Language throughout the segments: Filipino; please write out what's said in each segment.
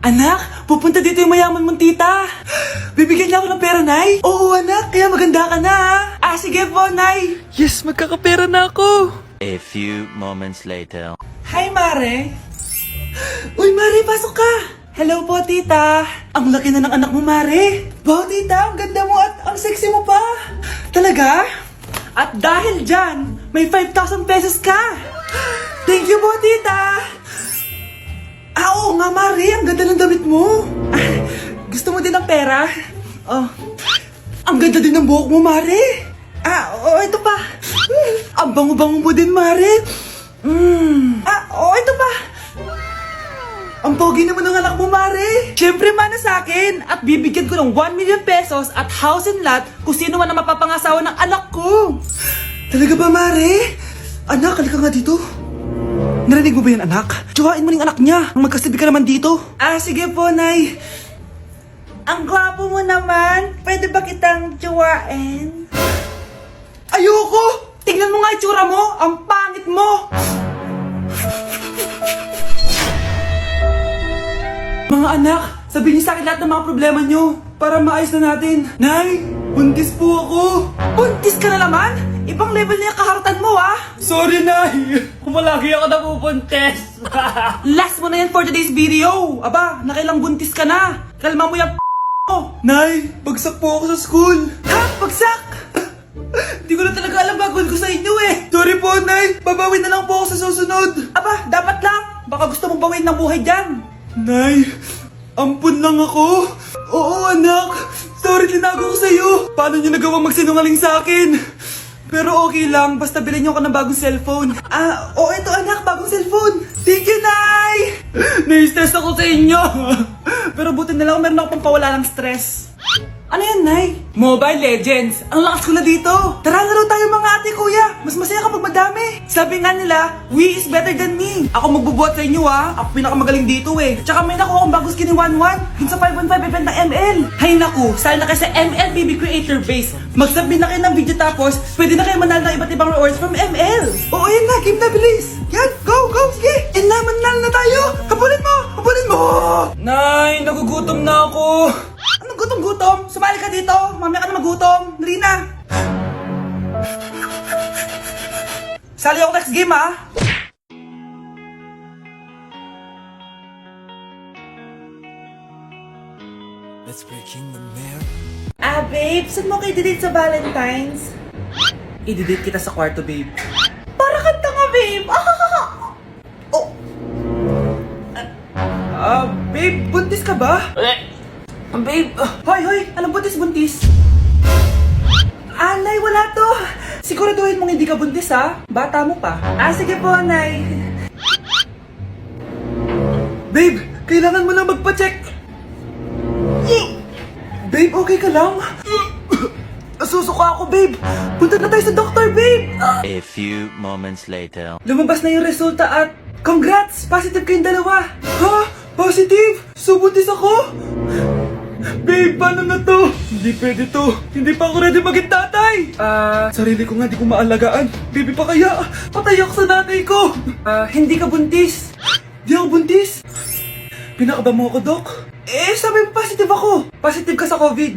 Anak, pupunta dito yung mayaman mong tita. Bibigyan niya ako ng pera, Nay. Oo, anak, kaya maganda ka na. Sige po, Nay. Yes, magkakapera na ako. A few moments later. Hi, Mare. Uy, Mare, pasok ka. Hello po, tita. Ang laki na ng anak mo, Mare. Wow, tita, ang ganda mo at ang sexy mo pa. Talaga? At dahil dyan, may 5,000 pesos ka. Thank you po, tita. Oo nga, Mare, ang ganda ng damit mo. Gusto mo din ng pera? Oh, ang ganda din ng buhok mo, Mare. Ito pa. Ang bango-bango mo din, Mare. Ito pa. Ang pogi naman ng anak mo, Mare. Siyempre, mana sa akin. At bibigyan ko ng 1 million pesos at house and lot kung sino man ang mapapangasawa ng anak ko. Talaga ba, Mare? Anak, halika nga dito. Narinig mo ba yan, anak? Tsuhain mo ning anak niya. Ang magkasabi ka naman dito. Sige po, Nay. Ang gwapo mo naman. Pwede ba kitang tsuhain? Ayoko! Tingnan mo nga itsura mo. Ang pangit mo. Mga anak, sabihin niyo sa akin lahat ng mga problema niyo para maayos na natin. Nay, buntis po ako. Buntis ka na naman? Ibang level na yung kaharutan mo, Sorry, Nay. Kumalagi ako nabubuntis. Last mo na yan for today's video. Aba, nakailang buntis ka na. Kalma mo yung ko. Nay, bagsak po ako sa school. Ha? Bagsak? Hindi ko na talaga alam gagawin ko sa inyo Sorry po, Nay. Babawi na lang po ako sa susunod. Aba, dapat lang. Baka gusto mong bawiin ng buhay dyan. Nay, ampun lang ako. Oo, anak. Sorry, tinago ko sa'yo. Paano niyo nagawang magsinungaling sa akin? Pero okay lang, basta bilhin niyo ako ng bagong cellphone. Ito anak, bagong cellphone. Thank you, Nay! Nai-stress ako sa inyo. Pero buti na lang meron ako pampawala ng stress. Ano yan, Nay? Mobile Legends. Ang lakas ko na dito. Tara, laro tayo mga ate, kuya. Mas masaya kapag madami. Sabi nga nila, we is better than me. Ako magbubuhat sa inyo, Ako pinakamagaling dito, Tsaka may nakuha akong bagong skin ni 1-1. Dun sa 515 event ng ML. Hay naku, sali na kayo sa ML BB Creator Base. Mag-submit na kayo ng video tapos, pwede na kayo manalo ng iba't ibang rewards from ML. Oo, yan na. Game na, bilis. Yan, go, sige. Manalo na tayo. Habulin mo. Nay, nagugutom na ako. Anong gutom-gutom? Sumali ka dito. Mamaya ka na magutom. Dali na. Sali ako next game, Let's breaking the mirror. Babe, saan mo kayo i-delete sa Valentine's? I-delete kita sa kwarto, babe. Para kanta nga, babe. Babe, buntis ka ba? Babe, hoy, anong buntis? Nay, wala to. Siguraduhin mong hindi ka buntis, Bata mo pa. Sige po, Nay. Babe, kailangan mo na magpa-check. Babe, okay ka lang? Nasusuka ako, babe. Punta na tayo sa doktor, babe. A few moments later. Lumabas na yung resulta at congrats! Positive kayong dalawa. Ha? Positive? So buntis ako? Babe, paano na to? Hindi pwede to. Hindi pa ako ready maging tatay. Sarili ko nga di ko maalagaan. Baby pa kaya? Patay ako sa nanay ko. Hindi ka buntis. Di ako buntis? Pinakaba mo ako, Dok? Sabi mo positive ako. Positive ka sa COVID.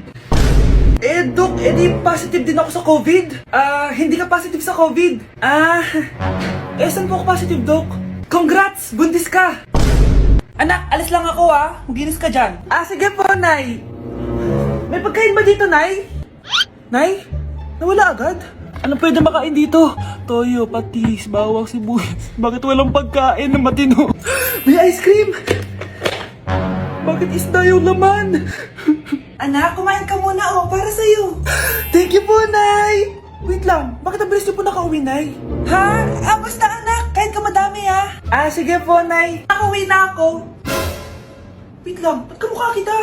Dok, di positive din ako sa COVID. Hindi ka positive sa COVID. Saan po ako positive, Dok? Congrats! Buntis ka! Anak, alis lang ako, Maginis ka dyan. Sige po, Nay. May pagkain ba dito, Nay? Nay? Nawala agad? Ano pwede makain dito? Toyo, patis, bawang, sibuyas. Bakit walang pagkain na matino? May ice cream! Bakit isda yung laman? Anak, kumain ka muna, para sa'yo. Thank you po, Nay! Wait lang, bakit ang bilis niyo po nakauwi, Nay? Basta anak, kain ka madami, sige po, Nay. Nakauwi na ako. Wait lang, ba't kamukha kita?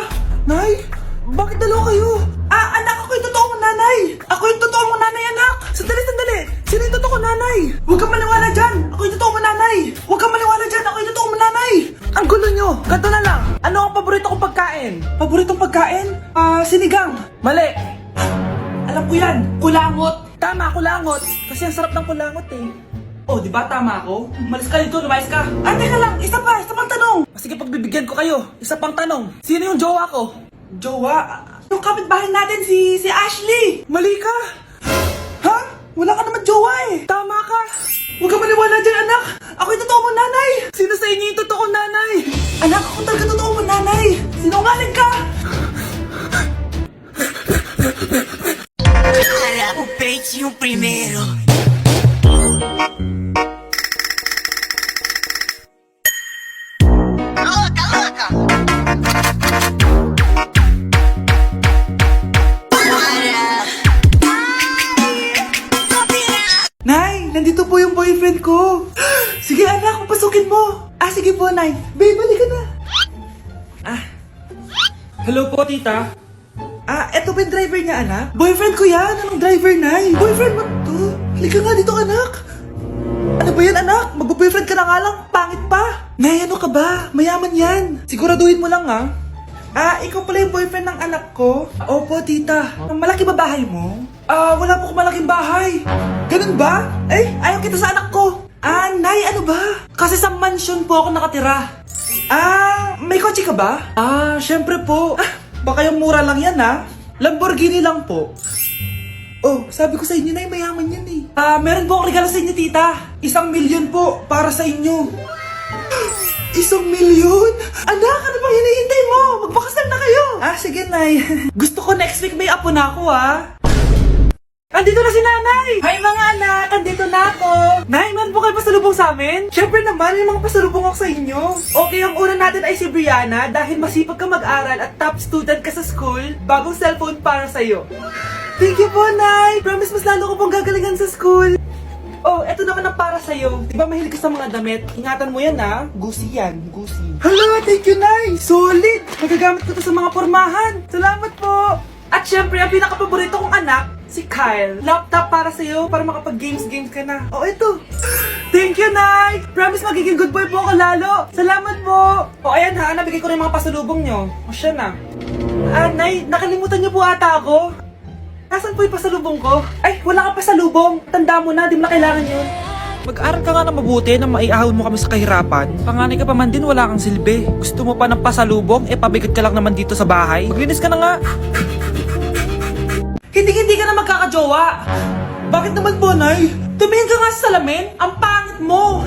Nay, bakit dalawa kayo? Anak, ako yung totoo mong nanay. Ako yung totoo mong nanay, anak. Sandali. Sino yung totoo mong nanay? Huwag kang maniwala dyan. Ako yung totoo mong nanay. Huwag kang maniwala dyan. Ako yung totoo mong nanay. Ang gulo nyo. Ganto na lang. Ano ang paborito kong pagkain? Paboritong pagkain? Sinigang. Mali. Alam ko yan. Kulangot. Tama, kulangot. Kasi ang sarap ng kulangot, di ba tama ako? Malis ka dito, lumayas ka. Teka lang. Isa pang tanong. sige pagbibigyan ko kayo. Isa pang tanong, sino yung jowa ko? Jowa? Yung kapitbahay natin si Ashley! Mali ka! Ha? Wala ka naman jowa eh! Tama ka! Huwag ka maniwala dyan, anak! Ako yung totoo mong nanay! Sino sa inyo yung totoo nanay? Anak, ako talaga totoo mong nanay! Sinungaling ka! Para o peito yung primeiro. Louca, louca! Nay, nandito po yung boyfriend ko. Sige anak, papasukin mo. Sige po, Nay. Babe, balik ka na. Hello po, tita. Eto ba yung driver niya, anak? Boyfriend ko yan. Anong driver, Nay? Boyfriend mo to? Halika nga dito, anak. Ano ba yan, anak? Mag-boyfriend ka na nga lang. Pangit pa. Nay, ano ka ba? Mayaman yan. Siguraduhin mo lang, ha? Ikaw pala yung boyfriend ng anak ko? Opo, tita. Malaki ba bahay mo? Wala po akong malaking bahay. Ganun ba? Ayaw kita sa anak ko. Nay, ano ba? Kasi sa mansion po ako nakatira. May kotse ka ba? Syempre po. Baka yung mura lang yan, ha? Lamborghini lang po. Oh, sabi ko sa inyo na mayaman yan eh. Meron po akong regalo sa inyo, tita. 1,000,000 po para sa inyo. 1,000,000? Anak, ano bang hinihintay mo? Magpakasal na kayo. Sige, Nay. Gusto ko next week may apo na ako, Andito na si Nanay! Hi mga anak! Andito na ako! Nay, man po kayo pasalubong sa amin? Syempre naman, may mga pasalubong ako sa inyo. Okay, ang una natin ay si Brianna dahil masipag ka mag-aral at top student ka sa school, bagong cellphone para sa'yo. Thank you po, Nay! Promise mas lalo ko pong gagalingan sa school. Oh, eto naman ang para sa'yo. Diba mahilig ka sa mga damit? Ingatan mo yan, Gucci yan, Gucci. Hala, thank you, Nay! Solid! Magagamit ko to sa mga pormahan. Salamat po! At syempre, ang pinaka-paborito kong anak, si Kyle. Laptop para sa'yo, para makapag-games ka na. Oh, ito. Thank you, Nay! Promise magiging good boy po ako lalo. Salamat po! Ayan nabigay ko na yung mga pasalubong nyo. Siya na. Nay, nakalimutan niyo po ata ako. Nasaan po yung pasalubong ko? Wala kang pasalubong. Tanda mo na, di mo na kailangan yun. Mag-aral ka nga na mabuti na maiahon mo kami sa kahirapan. Panganay ka pa man din, wala kang silbi. Gusto mo pa ng pasalubong, pabigat ka lang naman dito sa bahay. Maglinis ka na nga. Hindi ka na magkakajowa. Bakit naman po, Nay? Tumingin ka nga sa salamin. Ang pangit mo.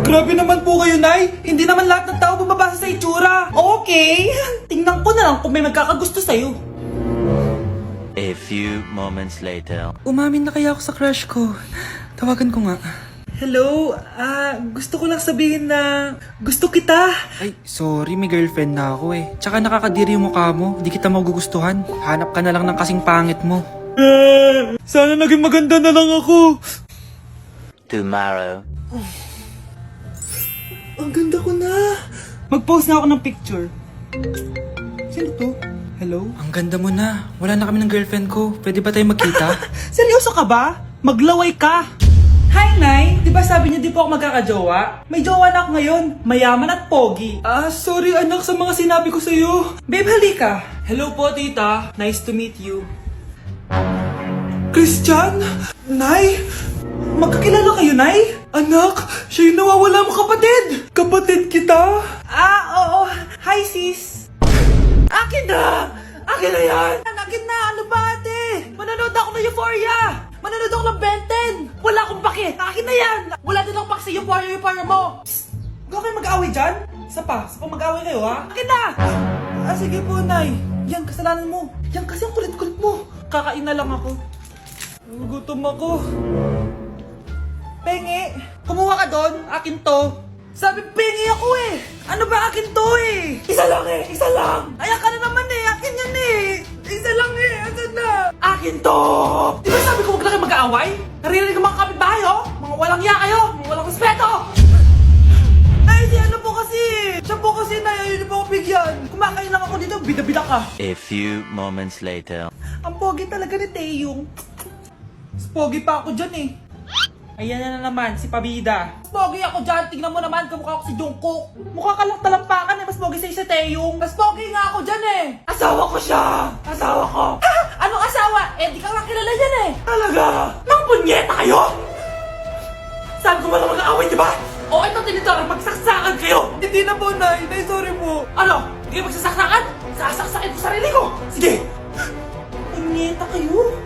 Grabe naman po kayo, Nay. Hindi naman lahat ng tao bumabasa sa itsura. Okay. Tingnan ko na lang kung may magkakagusto sa'yo. A few moments later. Umamin na kaya ako sa crush ko. Tawagan ko nga. Hello? Gusto ko lang sabihin na gusto kita. Sorry, may girlfriend na ako Tsaka nakakadiri yung mukha mo. Di kita magugustuhan. Hanap ka na lang ng kasing pangit mo. Sana naging maganda na lang ako. Tomorrow. Ang ganda ko na. Mag-post na ako ng picture. Sino to? Hello? Ang ganda mo na. Wala na kami ng girlfriend ko. Pwede ba tayo magkita? Seryoso ka ba? Maglaway ka. Hi, Nay! Di ba sabi niyo di po ako magkakajowa? May jowa na ako ngayon. Mayaman at pogi. Sorry anak sa mga sinabi ko sa'yo. Babe, halika. Hello po, tita. Nice to meet you. Christian? Nay? Magkakilala kayo, Nay? Anak, siya yung nawawala mo kapatid. Kapatid kita? Oo. Hi, sis. Akin na! Akin na yan! Akin na! Ano ba, ate? Manonood ako ng Euphoria! Manonood ako ng Ben 10! Wala akong pake! Akin na yan! Wala din akong pake sa Euphoria mo! Psst! Huwag kayo mag-away dyan? Isa pa mag-away kayo, ha? Akin na! Sige po, Nay. Yan, kasalanan mo. Yan kasi ang kulit-kulit mo. Kakain na lang ako. Gutom ako. Pengi! Kumuha ka doon! Akin to! Sabi, pengi ako Ano ba akin to Isa lang Isa lang! Ayan ka na naman Akin yan Isa lang Asan na? Akin to! Di ba sabi ko huwag na kayo mag-aaway? Naririnig ang mga kapitbahay Mga walang iya kayo! Mga walang respeto! Si ano po kasi? Siya po kasi ayaw niyo po ako bigyan. Kumakain lang ako dito, bida-bida ka. A few moments later. Ang pogi talaga ni Taeyong. Mas pogi pa ako dyan Ayan na naman, si Pabida. Mas pogi ako dyan, tignan mo naman, kamukha ako si Jungkook. Mukha ka lang talampakan mas pogi sa'yo si Taeyong. Mas pogi nga ako dyan Asawa ko siya! Asawa ko! Ha? Anong asawa? Di ka lang kilala yan Talaga? Nang punyeta kayo? Saan ko ba na mag-aaway, diba? O ito, Tinidor, magsaksakan kayo! Hindi na po, Nay. Nay, sorry po. Ano? Hindi kayo magsasaksakan? Sasaksakin ko sarili ko! Sige! Punyeta kayo!